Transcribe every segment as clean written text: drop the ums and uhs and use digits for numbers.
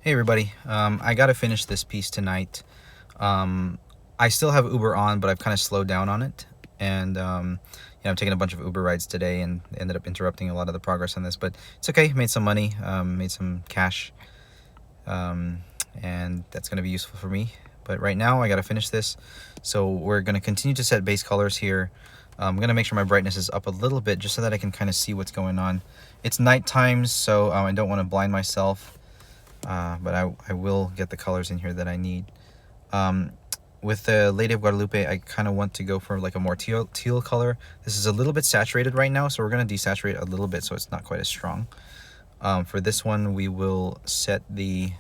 Hey everybody, I gotta finish this piece tonight. I still have Uber on, but I've kind of slowed down on it, and I'm taking a bunch of Uber rides today, and ended up interrupting a lot of the progress on this. But it's okay. Made some money, made some cash, and that's gonna be useful for me. But right now, I gotta finish this, so we're gonna continue to set base colors here. I'm gonna make sure my brightness is up a little bit, just so that I can kind of see what's going on. It's night time, so I don't want to blind myself. But I will get the colors in here that I need. With the Lady of Guadalupe, I kind of want to go for like a more teal color. This is a little bit saturated right now, so we're going to desaturate a little bit so it's not quite as strong. For this one, we will set the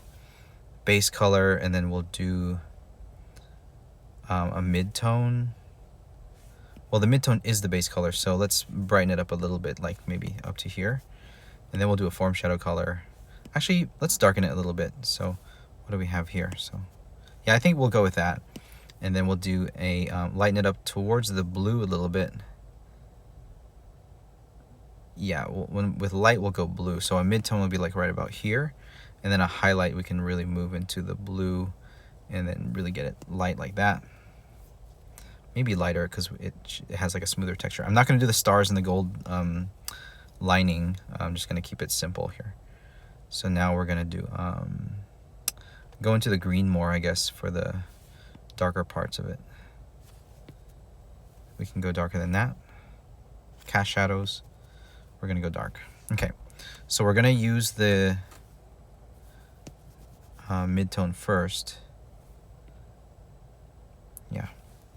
base color, and then we'll do a mid-tone. Well, the mid-tone is the base color, so let's brighten it up a little bit, like maybe up to here. And then we'll do a form shadow color. Actually, let's darken it a little bit. So what do we have here? So yeah, I think we'll go with that. And then we'll do a lighten it up towards the blue a little bit. Yeah, with light we'll go blue. So a mid-tone will be like right about here. And then a highlight, we can really move into the blue and then really get it light like that. Maybe lighter because it has like a smoother texture. I'm not going to do the stars and the gold lining. I'm just going to keep it simple here. So now we're gonna do go into the green more, I guess, for the darker parts of it. We can go darker than that. Cast shadows, we're gonna go dark. Okay, so we're gonna use the mid-tone first. Yeah,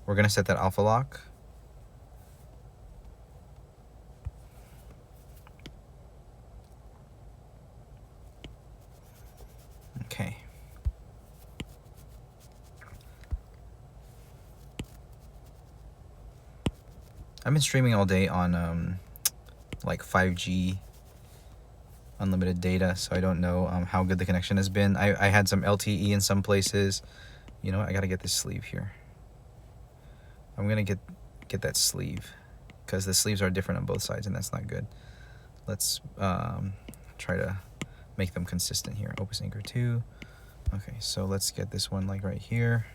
we're gonna set that alpha lock. Okay. I've been streaming all day on like 5G unlimited data, so I don't know how good the connection has been. I had some LTE in some places. You know what? I gotta get this sleeve here. I'm gonna get that sleeve because the sleeves are different on both sides, and that's not good. Let's try to make them consistent here. Opus Anchor 2. Okay, so let's get this one like right here.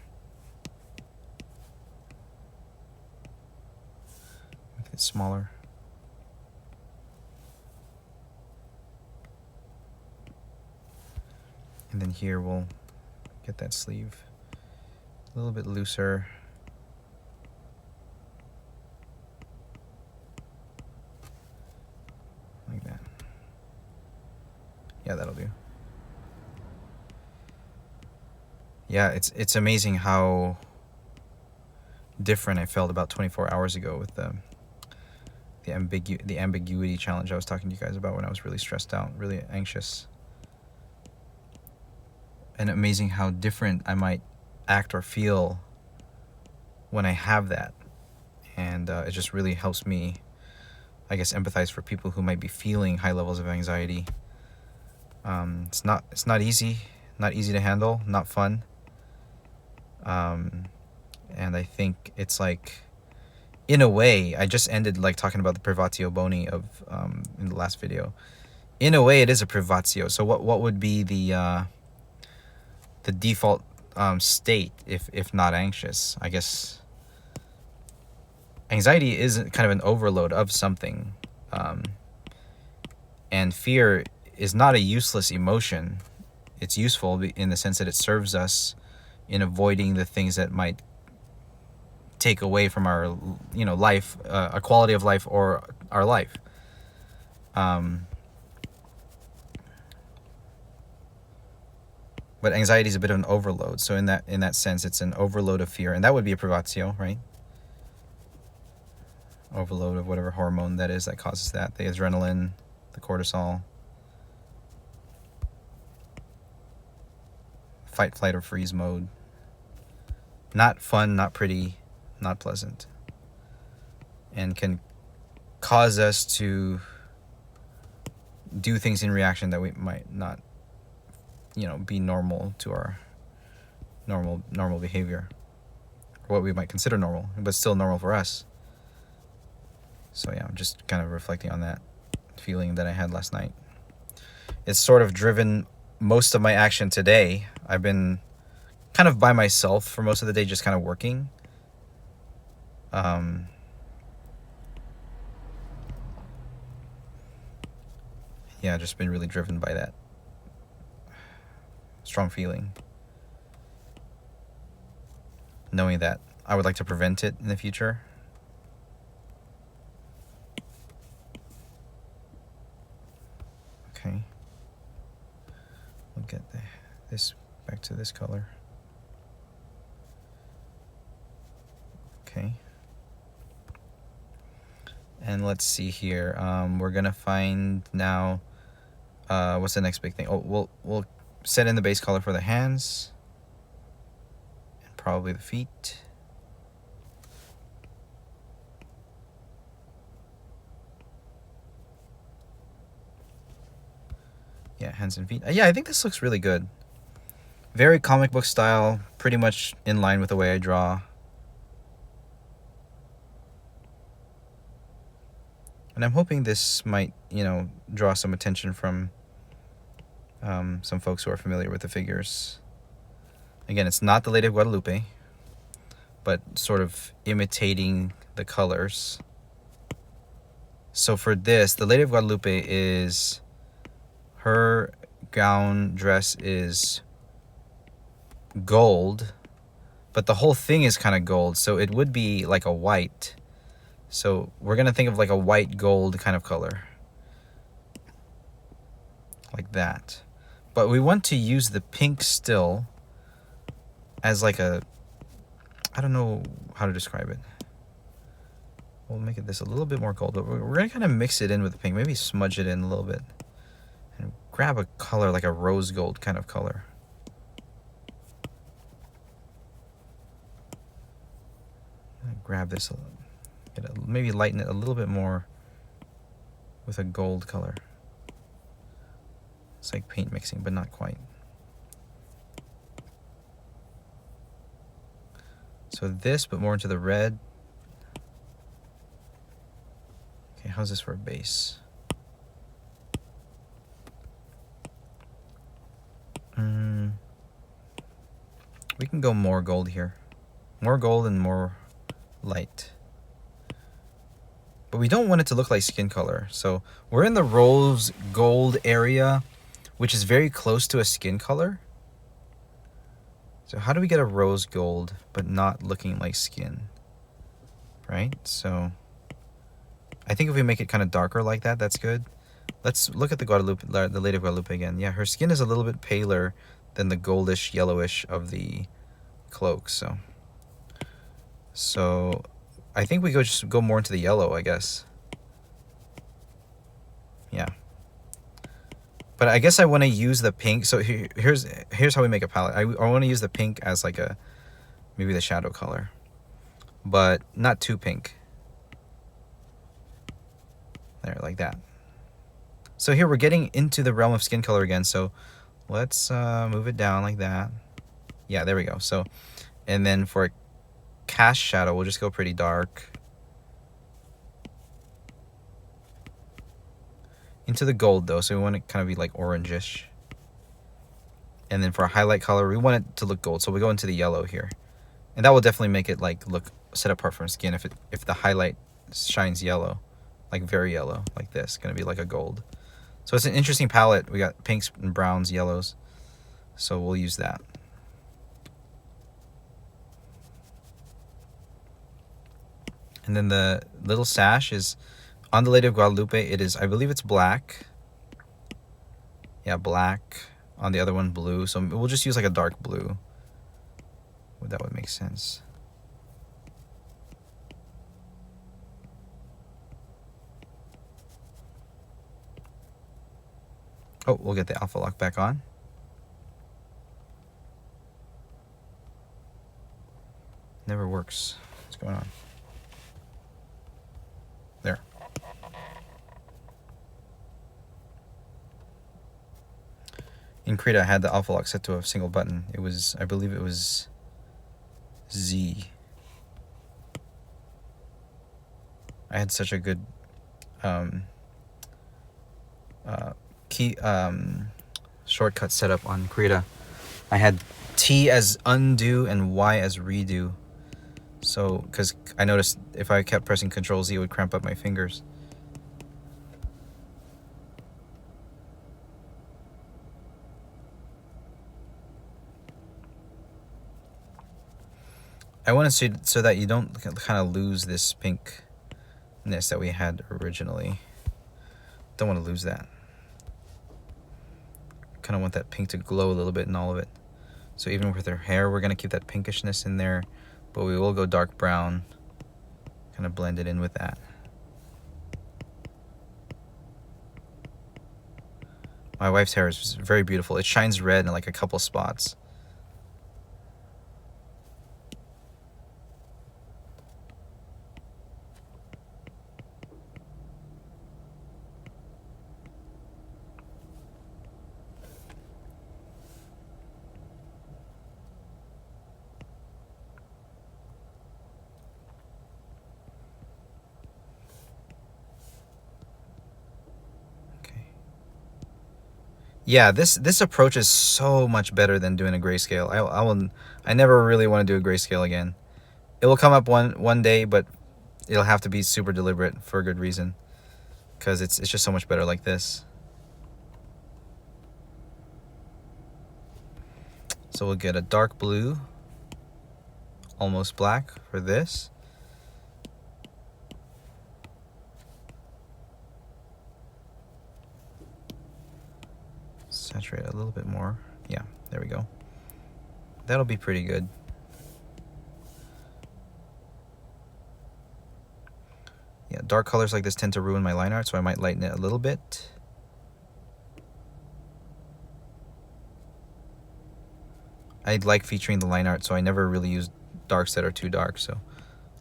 Make it smaller. And then here we'll get that sleeve a little bit looser. Like that. Yeah, that'll do. Yeah, it's amazing how different I felt about 24 hours ago with the ambiguity challenge I was talking to you guys about when I was really stressed out, really anxious. And amazing how different I might act or feel when I have that. And it just really helps me, I guess, empathize for people who might be feeling high levels of anxiety. It's not easy to handle, not fun. And I think it's like, in a way, I just ended like talking about the privatio boni of in the last video. In a way, it is a privatio. So what would be the default state if not anxious? I guess anxiety is kind of an overload of something, and fear is not a useless emotion. It's useful in the sense that it serves us in avoiding the things that might take away from our life, a quality of life, or our life. But anxiety is a bit of an overload. So in that sense, it's an overload of fear, and that would be a privatio, right? Overload of whatever hormone that is that causes that. The adrenaline, the cortisol. Fight, flight, or freeze mode. Not fun, not pretty, not pleasant. And can cause us to do things in reaction that we might not, be normal to our normal behavior, or what we might consider normal, but still normal for us. So yeah, I'm just kind of reflecting on that feeling that I had last night. It's sort of driven most of my action today. I've been kind of by myself for most of the day, just kind of working. Yeah, just been really driven by that strong feeling, knowing that I would like to prevent it in the future. Okay, we'll get this back to this color. Okay, and let's see here. We're gonna find now. What's the next big thing? Oh, we'll set in the base color for the hands and probably the feet. Yeah, hands and feet. Yeah, I think this looks really good. Very comic book style, pretty much in line with the way I draw. And I'm hoping this might, you know, draw some attention from some folks who are familiar with the figures. Again, it's not the Lady of Guadalupe, but sort of imitating the colors. So for this, the Lady of Guadalupe is, her gown dress is gold, but the whole thing is kind of gold, so it would be like a white. So we're gonna think of like a white gold kind of color, like that. But we want to use the pink still as like a, I don't know how to describe it. We'll make it this a little bit more gold, but we're gonna kind of mix it in with the pink, maybe smudge it in a little bit, and grab a color like a rose gold kind of color. Grab this, maybe lighten it a little bit more with a gold color. It's like paint mixing, but not quite. So this, but more into the red. Okay, how's this for a base? We can go more gold here. More gold and more light. But we don't want it to look like skin color. So we're in the rose gold area, which is very close to a skin color. So how do we get a rose gold but not looking like skin? Right? So I think if we make it kind of darker like that, that's good. Let's look at the Lady of Guadalupe again. Yeah, her skin is a little bit paler than the goldish, yellowish of the cloak. So I think we just go more into the yellow, I guess. Yeah. But I guess I want to use the pink. So here's how we make a palette. I want to use the pink as like a, maybe the shadow color, but not too pink. There, like that. So here we're getting into the realm of skin color again. So let's move it down like that. Yeah, there we go. So, and then for a cast shadow, we'll just go pretty dark. Into the gold though, so we want it kind of be like orangish. And then for a highlight color, we want it to look gold, so we go into the yellow here. And that will definitely make it like look set apart from skin if the highlight shines yellow, like very yellow, like this, gonna be like a gold. So it's an interesting palette. We got pinks and browns, yellows. So we'll use that. And then the little sash is on the Lady of Guadalupe. It is, I believe it's black. Yeah, black. On the other one, blue. So we'll just use like a dark blue. That would make sense. Oh, we'll get the alpha lock back on. Never works. What's going on? There. In Krita, I had the alpha lock set to a single button. It was, I believe it was Z. I had such a good shortcut setup on Krita. I had T as undo and Y as redo. So, because I noticed if I kept pressing Control Z, it would cramp up my fingers. I want to see so that you don't kind of lose this pinkness that we had originally. Don't want to lose that. Kind of want that pink to glow a little bit in all of it. So even with her hair, we're going to keep that pinkishness in there, but we will go dark brown, kind of blend it in with that. My wife's hair is very beautiful. It shines red in like a couple spots. Yeah, this approach is so much better than doing a grayscale. I never really want to do a grayscale again. It will come up one day, but it'll have to be super deliberate for a good reason, because it's just so much better like this. So we'll get a dark blue, almost black for this. Saturate a little bit more. Yeah, there we go. That'll be pretty good. Yeah, dark colors like this tend to ruin my line art, so I might lighten it a little bit. I like featuring the line art, so I never really use darks that are too dark. So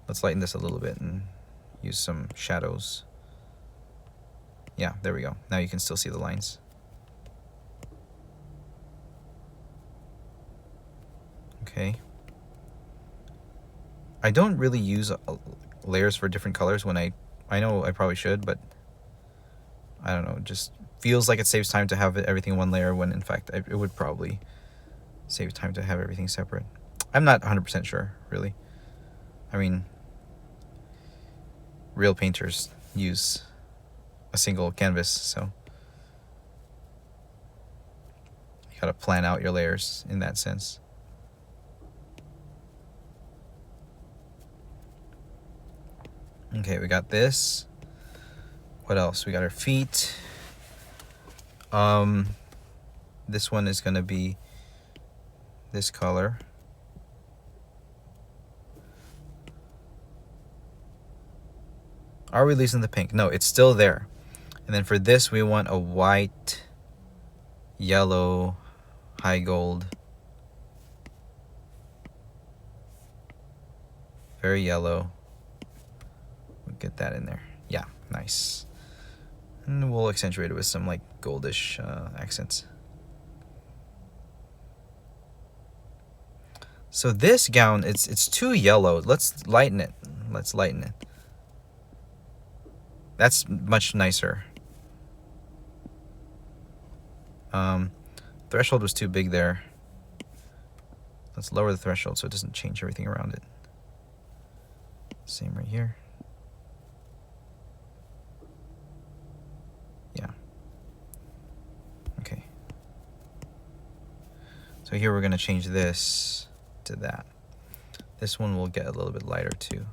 let's lighten this a little bit and use some shadows. Yeah, there we go. Now you can still see the lines. Okay. I don't really use layers for different colors when I know I probably should, but I don't know. It just feels like it saves time to have everything in one layer when in fact it would probably save time to have everything separate. I'm not 100% sure, really. I mean, real painters use a single canvas, so you gotta plan out your layers in that sense. Okay, we got this. What else? We got our feet. This one is gonna be this color. Are we losing the pink? No, it's still there. And then for this, we want a white, yellow, high gold. Very yellow. We'll get that in there. Yeah, nice. And we'll accentuate it with some like goldish accents. So this gown, it's too yellow. Let's lighten it. Let's lighten it. That's much nicer. Threshold was too big there. Let's lower the threshold so it doesn't change everything around it. Same right here. Yeah. Okay. So here we're going to change this to that. This one will get a little bit lighter too.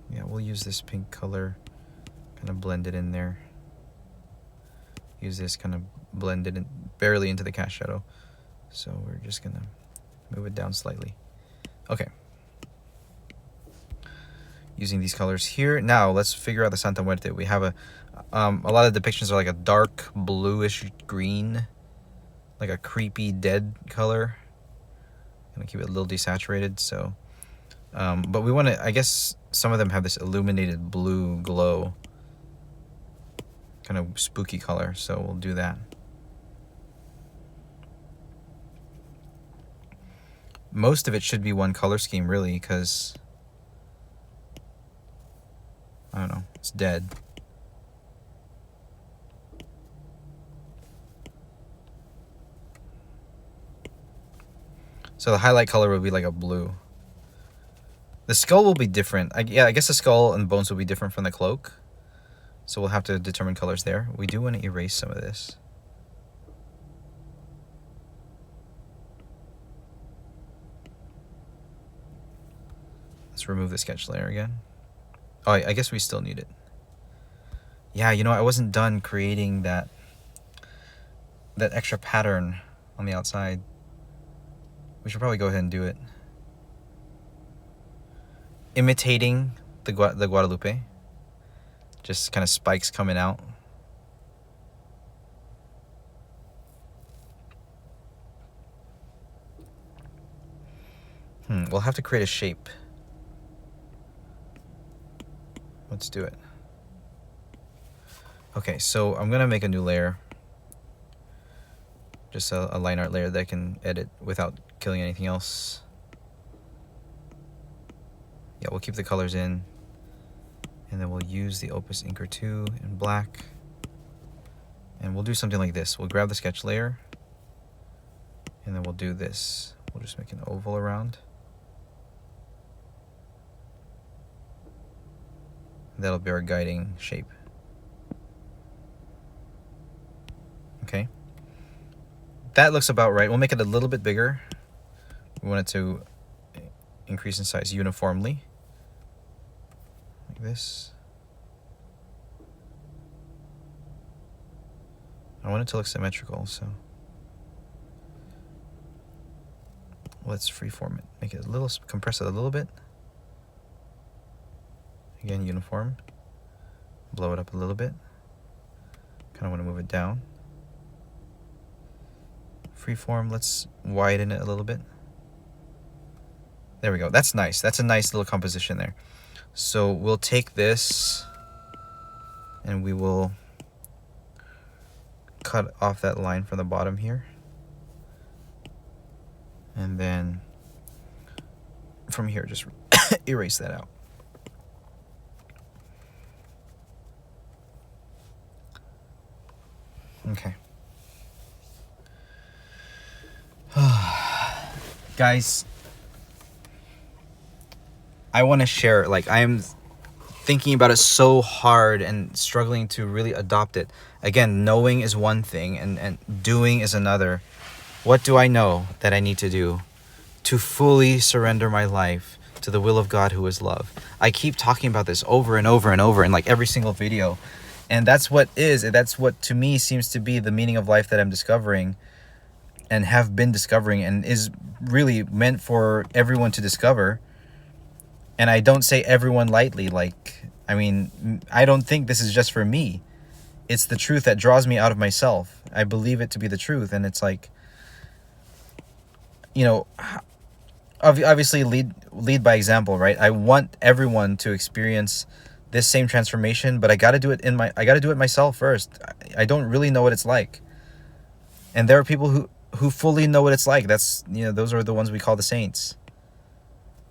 Yeah, we'll use this pink color, kind of blend it in there. Use this, kind of blend it in, barely into the cast shadow. So we're just gonna move it down slightly. Okay. Using these colors here. Now let's figure out the Santa Muerte. We have a lot of depictions are like a dark bluish green, like a creepy dead color. I'm gonna keep it a little desaturated. So, but we want to. I guess some of them have this illuminated blue glow, kind of spooky color. So we'll do that. Most of it should be one color scheme, really, because I don't know, it's dead. So the highlight color will be like a blue. The skull will be different. Yeah, I guess the skull and bones will be different from the cloak. So we'll have to determine colors there. We do want to erase some of this. Let's remove the sketch layer again. Oh, I guess we still need it. Yeah, you know, I wasn't done creating that extra pattern on the outside. We should probably go ahead and do it. Imitating the Guadalupe. Just kind of spikes coming out. We'll have to create a shape. Let's do it. Okay, so I'm gonna make a new layer. Just a line art layer that I can edit without killing anything else. Yeah, we'll keep the colors in. And then we'll use the Opus Inker 2 in black. And we'll do something like this. We'll grab the sketch layer. And then we'll do this. We'll just make an oval around. That'll be our guiding shape. Okay. That looks about right. We'll make it a little bit bigger. We want it to increase in size uniformly. Like this. I want it to look symmetrical, so let's freeform it. Make it a little, compress it a little bit. Again, uniform. Blow it up a little bit. Kind of want to move it down. Freeform, let's widen it a little bit. There we go. That's nice. That's a nice little composition there. So we'll take this and we will cut off that line from the bottom here. And then from here, just erase that out. Okay. Guys, I want to share, like, I am thinking about it so hard and struggling to really adopt it. Again, knowing is one thing and doing is another. What do I know that I need to do to fully surrender my life to the will of God, who is love? I keep talking about this over and over and over in like every single video. And that's what to me seems to be the meaning of life that I'm discovering and have been discovering and is really meant for everyone to discover. And I don't say everyone lightly. Like, I mean, I don't think this is just for me. It's the truth that draws me out of myself. I believe it to be the truth. And it's like, you know, obviously lead by example, right? I want everyone to experience this same transformation, but I got to do it myself first. I don't really know what it's like. And there are people who fully know what it's like. That's, you know, those are the ones we call the saints.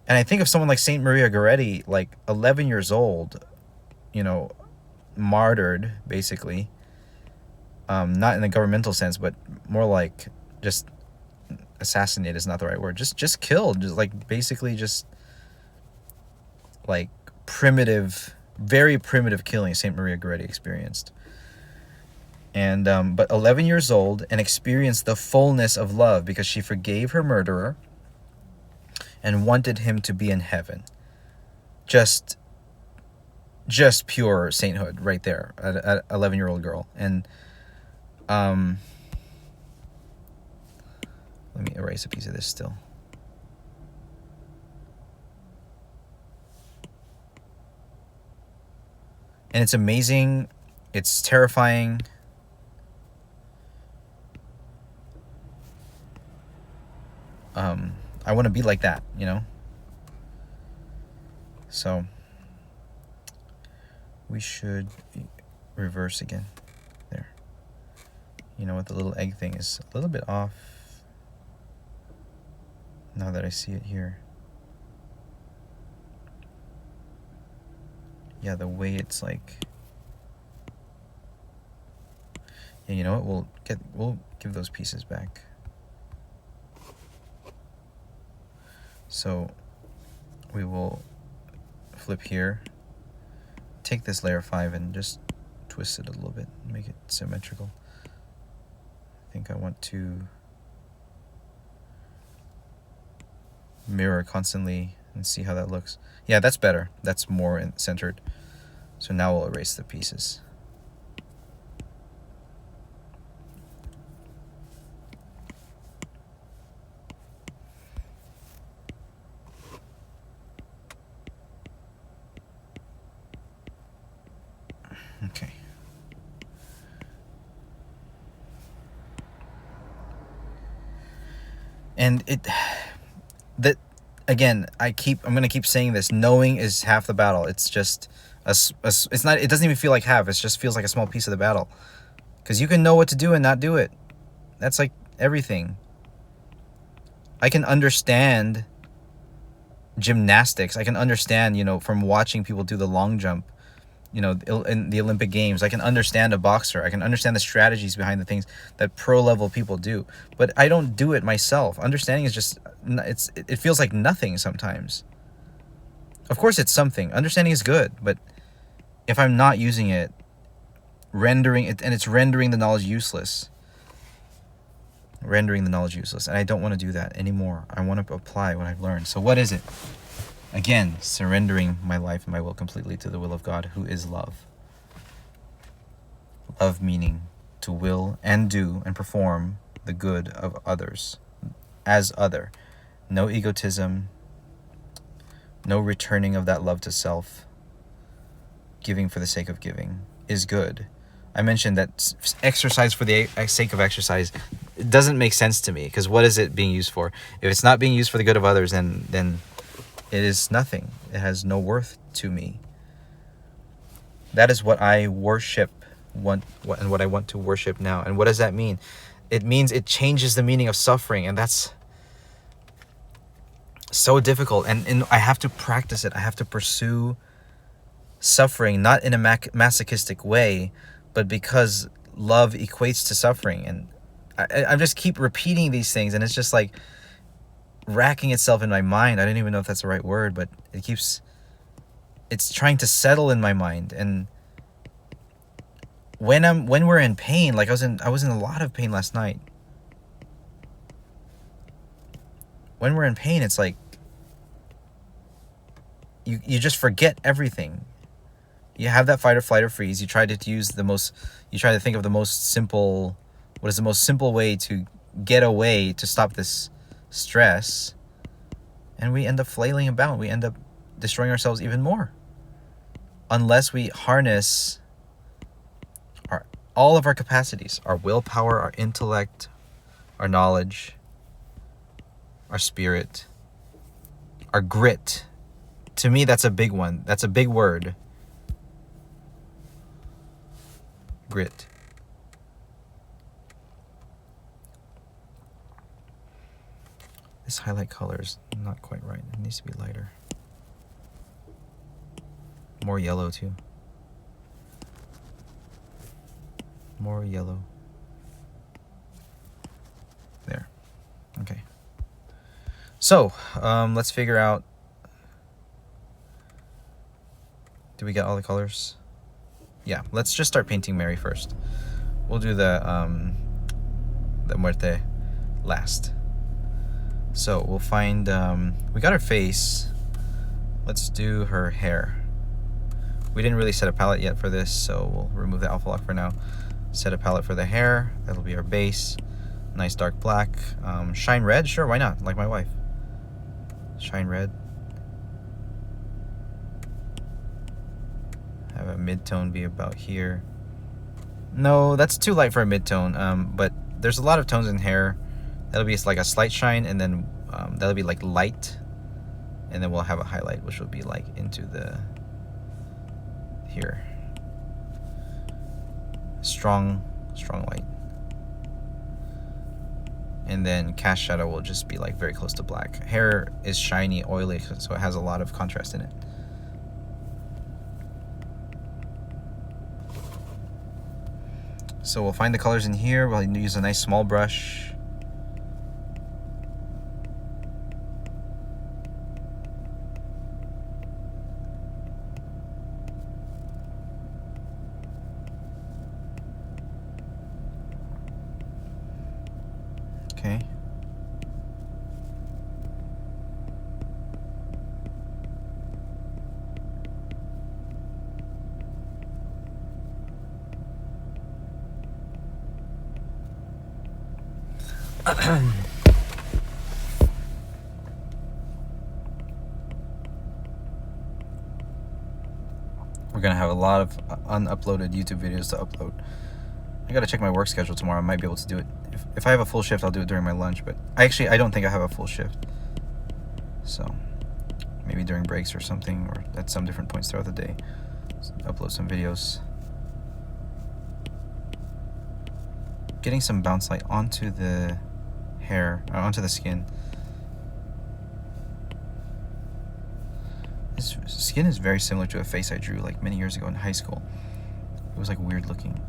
And I think of someone like Saint Maria Goretti, like 11 years old, you know, martyred, basically. Not in the governmental sense, but more like just assassinated is not the right word. Just killed. Just like basically just like primitive, very primitive killing Saint Maria Goretti experienced. And but 11 years old and experienced the fullness of love because she forgave her murderer and wanted him to be in heaven. Just pure sainthood right there at 11-year-old girl. And let me erase a piece of this still. And it's amazing. It's terrifying. I want to be like that, you know? So we should reverse again. There. You know what? The little egg thing is a little bit off now that I see it here. yeah, the way it's like, yeah, you know what, we'll give those pieces back. So we will flip here, take this layer 5 and just twist it a little bit, make it symmetrical. I think I want to mirror constantly and see how that looks. Yeah, that's better. That's more centered. So now we'll erase the pieces. Okay. And that again, I'm gonna keep saying this. Knowing is half the battle. It's just it's not. It doesn't even feel like half. It just feels like a small piece of the battle. Because you can know what to do and not do it. That's like everything. I can understand gymnastics. I can understand, from watching people do the long jump, in the Olympic Games. I can understand a boxer. I can understand the strategies behind the things that pro level people do. But I don't do it myself. Understanding is just, it feels like nothing sometimes. Of course it's something. Understanding is good, but if I'm not using it, rendering it, and it's rendering the knowledge useless. And I don't want to do that anymore. I want to apply what I've learned. So what is it? Again, surrendering my life and my will completely to the will of God, who is love. Love meaning to will and do and perform the good of others as other. No egotism, no returning of that love to self. Giving for the sake of giving is good. I mentioned that exercise for the sake of exercise, it doesn't make sense to me, because what is it being used for? If it's not being used for the good of others, then it is nothing. It has no worth to me. That is what I worship, and what I want to worship now. And what does that mean? It means it changes the meaning of suffering, and that's so difficult. And I have to practice it. I have to pursue suffering, not in a masochistic way, but because love equates to suffering. And I just keep repeating these things, and it's just like racking itself in my mind. I don't even know if that's the right word, but it's trying to settle in my mind. And when we're in pain, like I was in a lot of pain last night. When we're in pain, it's like you just forget everything. You have that fight or flight or freeze. You try to think of the most simple, what is the most simple way to get away, to stop this stress, and we end up flailing about. We end up destroying ourselves even more, unless we harness all of our capacities, our willpower, our intellect, our knowledge, our spirit, our grit. To me, that's a big one. That's a big word. Grit. This highlight color is not quite right. It needs to be lighter. More yellow too. More yellow. There. Okay. So, let's figure out. Do we get all the colors? Yeah, let's just start painting Mary first. We'll do the Muerte last. So we'll find, we got her face. Let's do her hair. We didn't really set a palette yet for this, so we'll remove the alpha lock for now. Set a palette for the hair. That'll be our base. Nice dark black. Shine red? Sure, why not? Like my wife. Shine red. Have a mid-tone be about here. No, that's too light for a mid-tone. But there's a lot of tones in hair. That'll be like a slight shine, and then that'll be like light, and then we'll have a highlight, which will be like into the here. Strong light, and then cast shadow will just be like very close to black. Hair is shiny, oily, so it has a lot of contrast in it. So we'll find the colors in here. We'll use a nice small brush. Okay. We're gonna have a lot of unuploaded YouTube videos to upload. I gotta check my work schedule tomorrow. I might be able to do it. If I have a full shift, I'll do it during my lunch, but I don't think I have a full shift. So maybe during breaks or something, or at some different points throughout the day, upload some videos. Getting some bounce light onto the hair, onto the skin. His skin is very similar to a face I drew like many years ago in high school. It was like weird looking,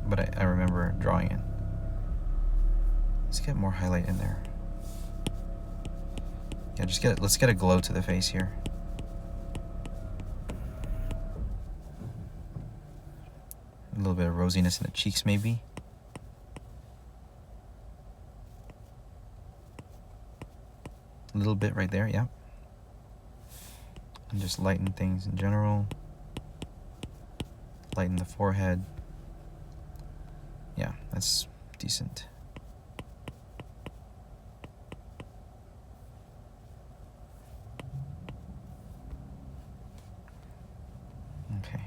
but I remember drawing it. Let's get more highlight in there. Yeah, let's get a glow to the face here. A little bit of rosiness in the cheeks maybe. A little bit right there, yeah. And just lighten things in general. Lighten the forehead. Yeah, that's decent. Okay.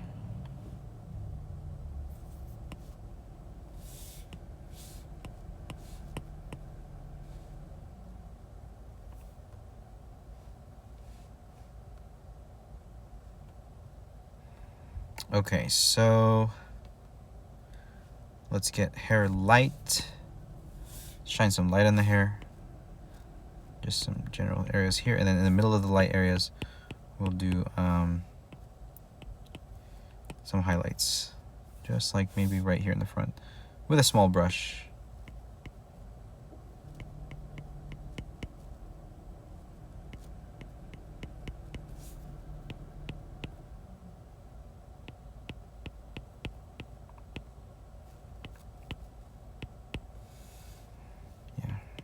Okay, so let's get hair light. Shine some light on the hair. Just some general areas here, and then in the middle of the light areas, we'll do some highlights. Just like maybe right here in the front, with a small brush.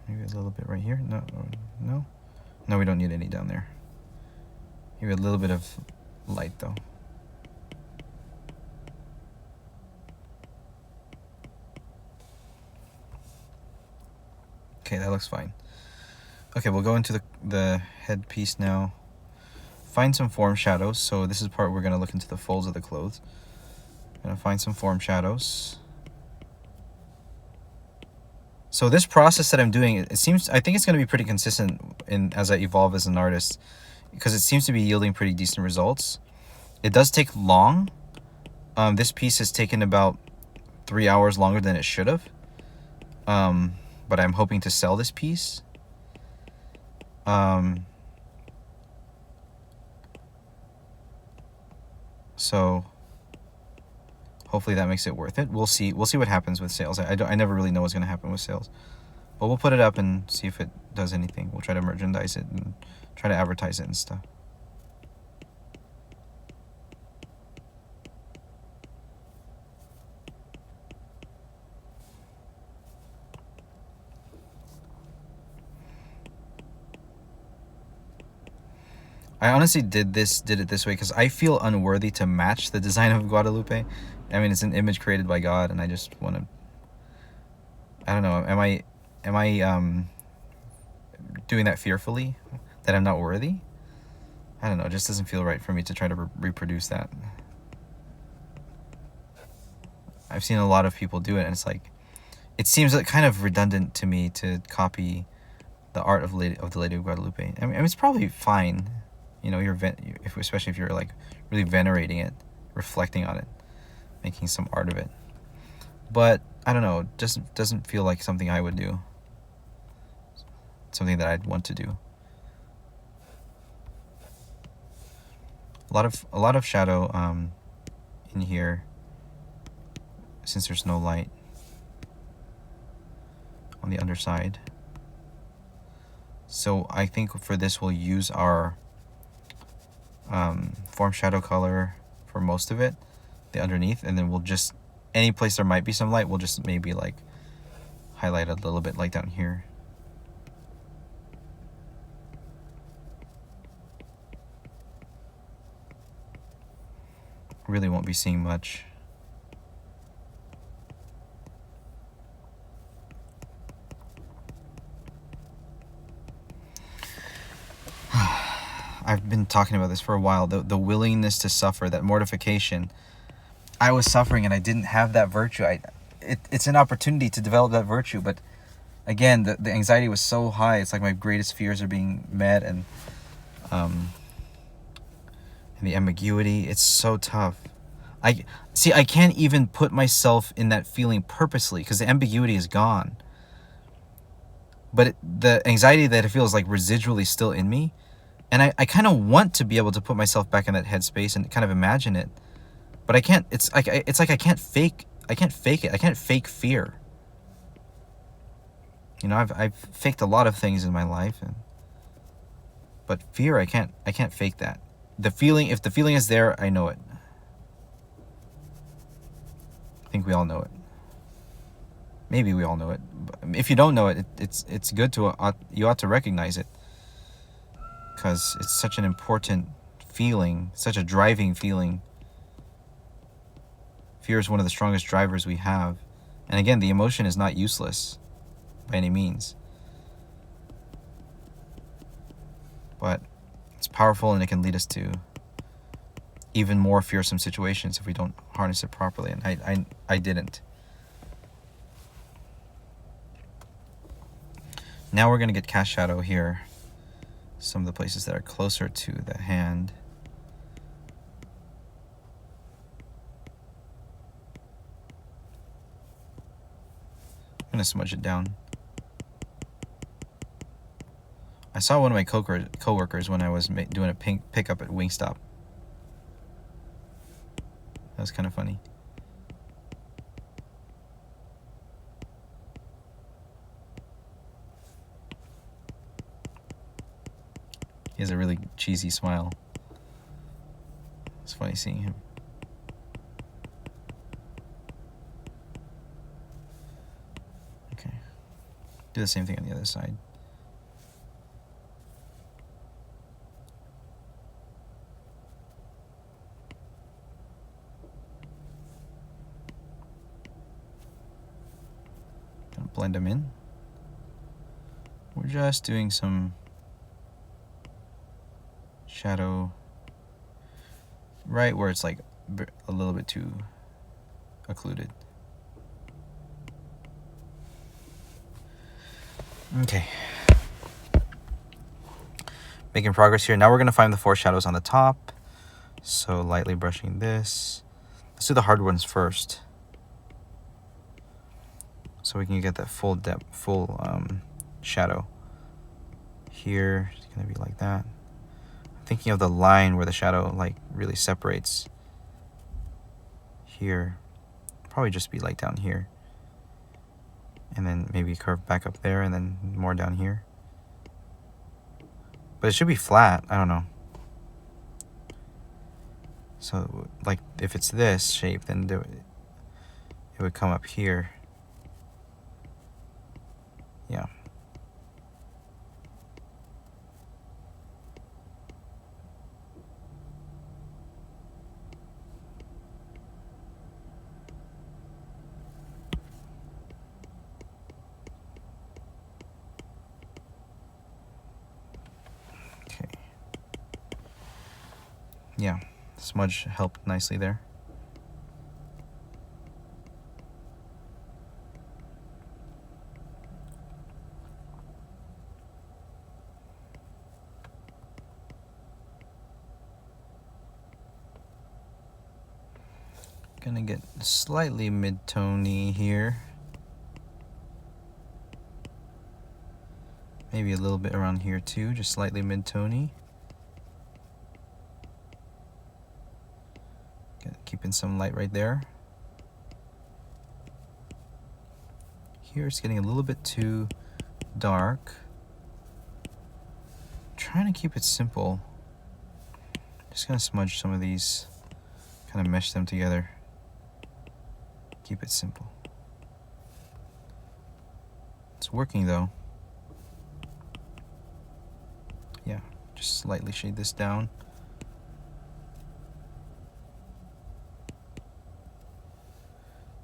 Maybe a little bit right here. No, we don't need any down there. Maybe a little bit of light though. Okay, that looks fine. Okay, we'll go into the headpiece now. Find some form shadows. So this is the part we're gonna look into the folds of the clothes. Gonna find some form shadows. So this process that I'm doing, I think it's going to be pretty consistent as I evolve as an artist, because it seems to be yielding pretty decent results. It does take long. This piece has taken about 3 hours longer than it should have. But I'm hoping to sell this piece. So hopefully that makes it worth it. We'll see what happens with sales. I never really know what's going to happen with sales. But we'll put it up and see if it does anything. We'll try to merchandise it and try to advertise it and stuff. I honestly did it this way because I feel unworthy to match the design of Guadalupe. I mean, it's an image created by God, and I just want to. I don't know. Am I doing that fearfully, that I'm not worthy? I don't know. It just doesn't feel right for me to try to reproduce that. I've seen a lot of people do it, and it's like, it seems like kind of redundant to me to copy the art of the Lady of Guadalupe. I mean, it's probably fine. You know, especially if you're like really venerating it, reflecting on it, making some art of it. But I don't know, it doesn't feel like something I would do. Something that I'd want to do. A lot of shadow in here. since there's no light on the underside. So I think for this we'll use our form shadow color for most of it, the underneath, and then we'll just, any place there might be some light, we'll just maybe like highlight a little bit like down here. Really won't be seeing much. I've been talking about this for a while, the willingness to suffer, that mortification. I was suffering and I didn't have that virtue. It's an opportunity to develop that virtue, but again, the anxiety was so high. It's like my greatest fears are being met, and the ambiguity, it's so tough. I can't even put myself in that feeling purposely because the ambiguity is gone. But the anxiety that I feel is like residually still in me. And I kind of want to be able to put myself back in that headspace and kind of imagine it. But I can't. It's like I can't fake it. I can't fake fear. You know, I've faked a lot of things in my life, but fear, I can't fake that. The feeling, if the feeling is there, I know it. I think we all know it. Maybe we all know it. But if you don't know it, it's good to you ought to recognize it, because it's such an important feeling, such a driving feeling. Fear is one of the strongest drivers we have. And again, the emotion is not useless by any means. But it's powerful, and it can lead us to even more fearsome situations if we don't harness it properly. And I didn't. Now we're going to get cast shadow here. Some of the places that are closer to the hand. I'm going to smudge it down. I saw one of my co-workers when I was doing a pickup at Wingstop. That was kind of funny. He has a really cheesy smile. It's funny seeing him. Okay. Do the same thing on the other side. Gonna blend them in. We're just doing some shadow right where it's like a little bit too occluded. Okay. Making progress here. Now we're going to find the foreshadows on the top. So lightly brushing this. Let's do the hard ones first, so we can get that full depth, full shadow. Here, it's going to be like that. I'm thinking of the line where the shadow like really separates. Here, probably just be like down here. And then maybe curve back up there, and then more down here. But it should be flat. I don't know. So, like, if it's this shape, then it would come up here. Yeah. Okay. Yeah. Smudge helped nicely there. Gonna get slightly mid-tony here. Maybe a little bit around here too, just slightly mid-tony. Keeping some light right there. here it's getting a little bit too dark. Trying to keep it simple. Just gonna smudge some of these, kind of mesh them together. Keep it simple. It's working though. Yeah, just slightly shade this down.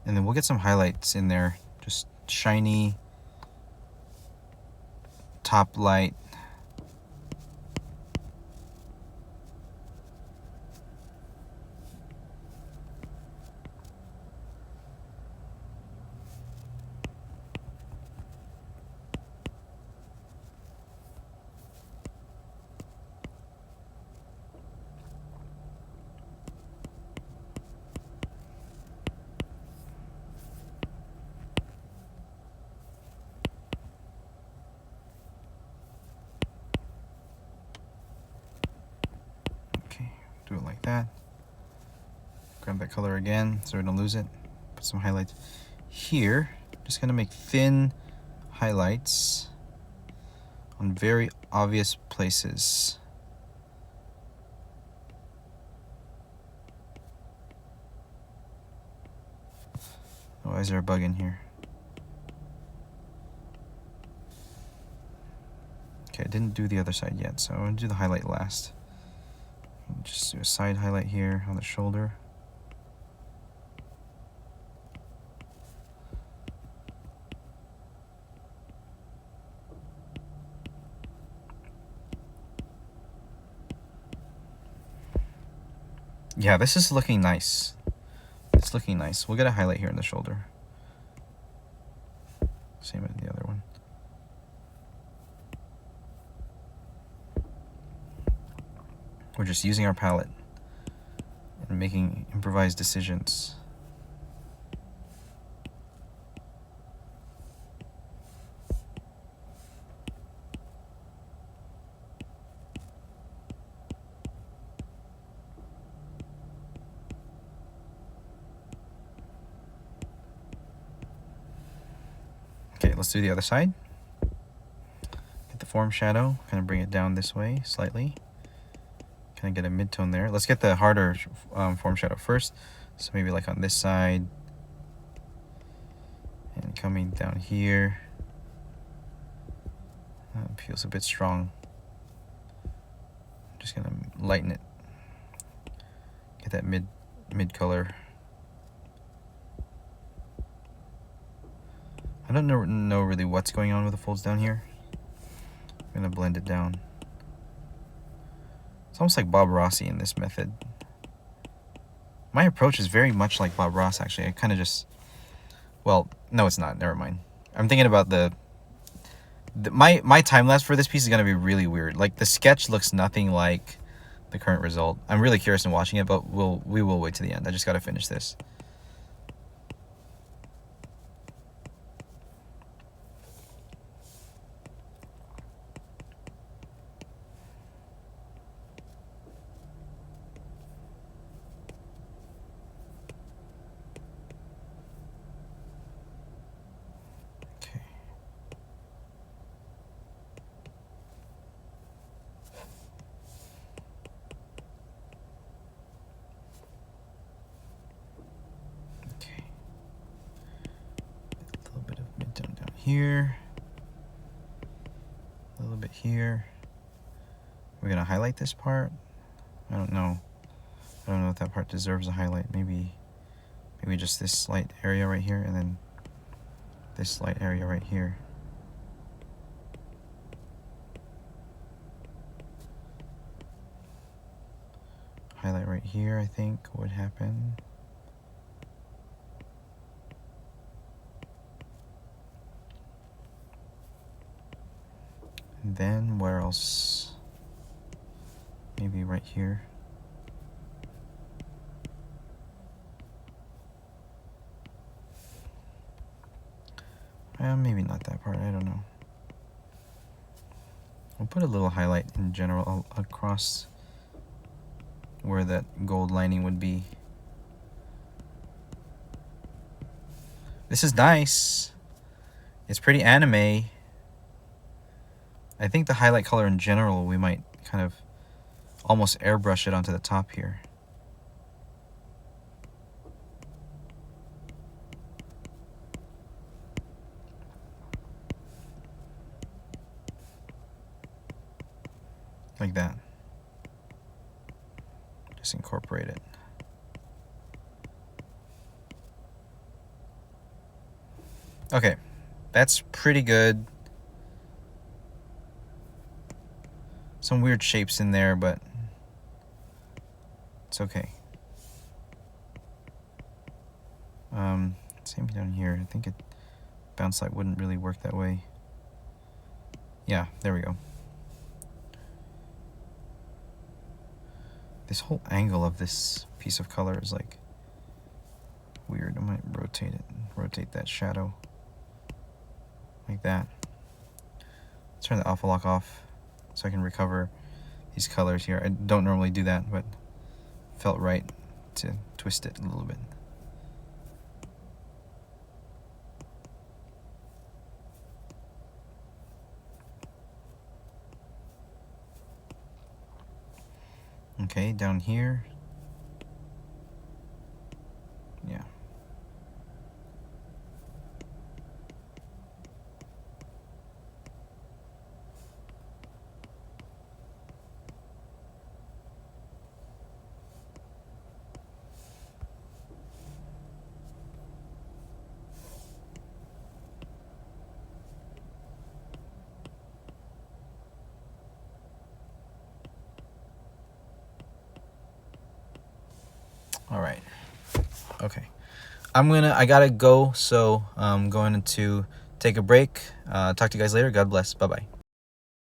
And then we'll get some highlights in there. Just shiny top light. Do it like that. Grab that color again so we don't lose it. Put some highlights here. Just gonna make thin highlights on very obvious places. Oh, why is there a bug in here? Okay, I didn't do the other side yet, so I'm gonna do the highlight last. Just do a side highlight here on the shoulder. Yeah, this is looking nice. It's looking nice. We'll get a highlight here in the shoulder. Same as the other one. We're just using our palette and making improvised decisions. Okay, let's do the other side. Get the form shadow, kind of bring it down this way slightly. Kind of get a mid-tone there. Let's get the harder form shadow first. So maybe like on this side. And coming down here. It feels a bit strong. Just gonna lighten it. Get that mid color. I don't know really what's going on with the folds down here. I'm gonna blend it down. It's almost like Bob Rossi in this method. My approach is very much like Bob Ross, actually. I kind of just... Well, no, it's not. Never mind. I'm thinking about my time lapse for this piece is going to be really weird. Like, the sketch looks nothing like the current result. I'm really curious in watching it, but we will wait to the end. I just got to finish this. Here, a little bit here. We're gonna highlight this part. I don't know if that part deserves a highlight. Maybe just this slight area right here, and then this slight area right here. Highlight right here, I think, would happen. And then where else? Maybe right here. Maybe not that part, I don't know. We'll put a little highlight in general across where that gold lining would be. This is nice. It's pretty anime. I think the highlight color in general, we might kind of almost airbrush it onto the top here. Like that. Just incorporate it. Okay, that's pretty good. Some weird shapes in there, but it's okay. Same down here. I think it bounce light wouldn't really work that way. Yeah, there we go. This whole angle of this piece of color is like weird. I might rotate it. Rotate that shadow like that. Let's turn the alpha lock off so I can recover these colors here. I don't normally do that, but felt right to twist it a little bit. Okay, down here. Yeah. All right. Okay. I gotta go, so I'm going to take a break. Talk to you guys later. God bless. Bye-bye.